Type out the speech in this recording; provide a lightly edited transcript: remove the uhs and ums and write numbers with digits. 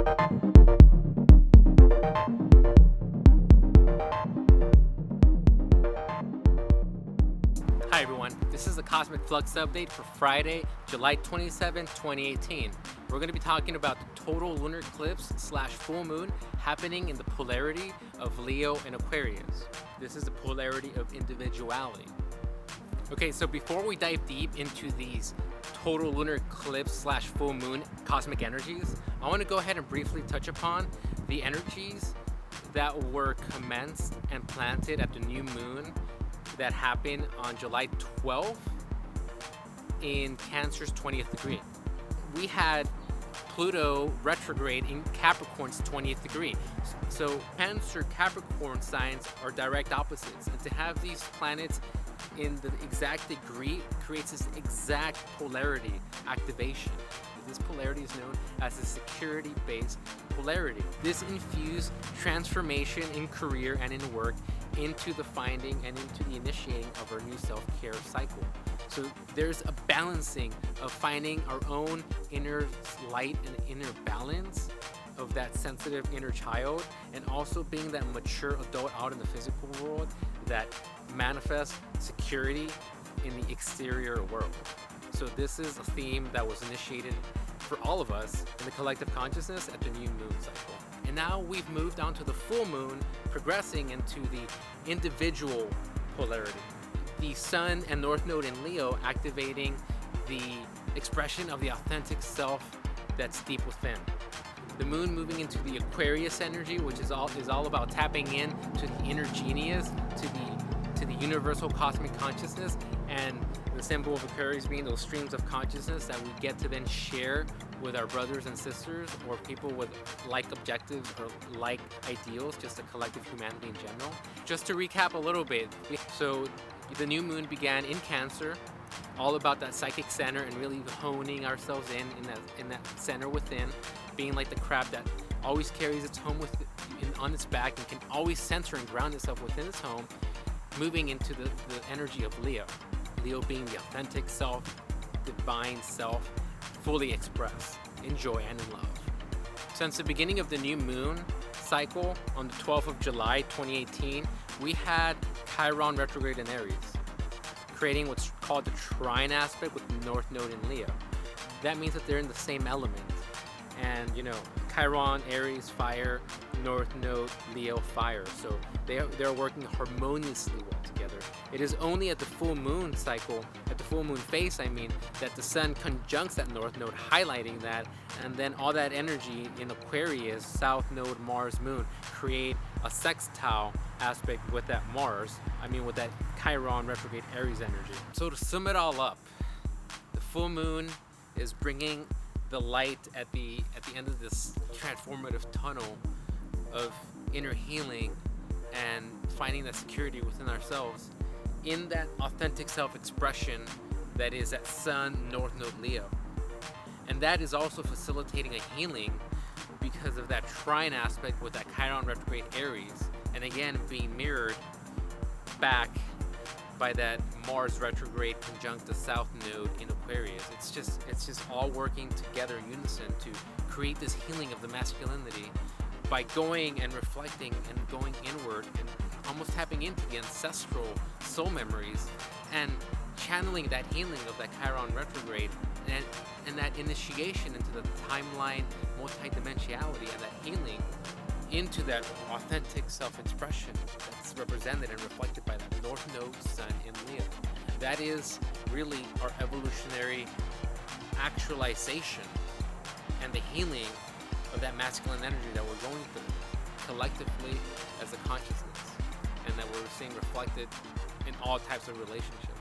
Hi everyone, this is the Cosmic Flux update for Friday, July 27, 2018. We're going to be talking about the total lunar eclipse / full moon happening in the polarity of Leo and Aquarius. This is the polarity of individuality. Okay, so before we dive deep into these total lunar eclipse / full moon cosmic energies, I want to go ahead and briefly touch upon the energies that were commenced and planted at the new moon that happened on July 12th in Cancer's 20th degree. We had Pluto retrograde in Capricorn's 20th degree. So Cancer-Capricorn signs are direct opposites, and to have these planets in the exact degree creates this exact polarity activation. This polarity is known as the security-based polarity. This infused transformation in career and in work into the finding and into the initiating of our new self-care cycle. So there's a balancing of finding our own inner light and inner balance of that sensitive inner child, and also being that mature adult out in the physical world that manifests security in the exterior world. So this is a theme that was initiated for all of us in the collective consciousness at the new moon cycle. And now we've moved on to the full moon, progressing into the individual polarity. The Sun and North Node in Leo activating the expression of the authentic self that's deep within. The moon moving into the Aquarius energy, which is all about tapping in to the inner genius, to the universal cosmic consciousness, and the symbol of Aquarius being those streams of consciousness that we get to then share with our brothers and sisters or people with like objectives or like ideals, just a collective humanity in general. Just to recap a little bit, so the new moon began in Cancer, all about that psychic center and really honing ourselves in that center within, being like the crab that always carries its home on its back and can always center and ground itself within its home, moving into the energy of Leo. Leo being the authentic self, divine self, fully expressed in joy and in love. Since the beginning of the new moon cycle on the 12th of July 2018, we had Chiron retrograde in Aries, creating what's called the trine aspect with the North Node in Leo. That means that they're in the same element. And Chiron, Aries, fire, North Node, Leo, fire. So they're working harmoniously well together. It is only at the full moon cycle, at the full moon phase, that the Sun conjuncts that North Node, highlighting that, and then all that energy in Aquarius, South Node, Mars, Moon, create a sextile aspect with that with that Chiron retrograde Aries energy. So to sum it all up, the full moon is bringing the light at the end of this transformative tunnel of inner healing and finding that security within ourselves in that authentic self-expression that is that Sun, North Node, Leo. And that is also facilitating a healing because of that trine aspect with that Chiron retrograde Aries, and again being mirrored back by that Mars retrograde conjunct the South Node in Aquarius. It's just all working together in unison to create this healing of the masculinity by going and reflecting and going inward and almost tapping into the ancestral soul memories and channeling that healing of that Chiron retrograde and that initiation into the timeline multidimensionality and that healing into that authentic self-expression that's represented and reflected by that North Node Sun in Leo. That is really our evolutionary actualization and the healing of that masculine energy that we're going through collectively as a consciousness, and that we're seeing reflected in all types of relationships.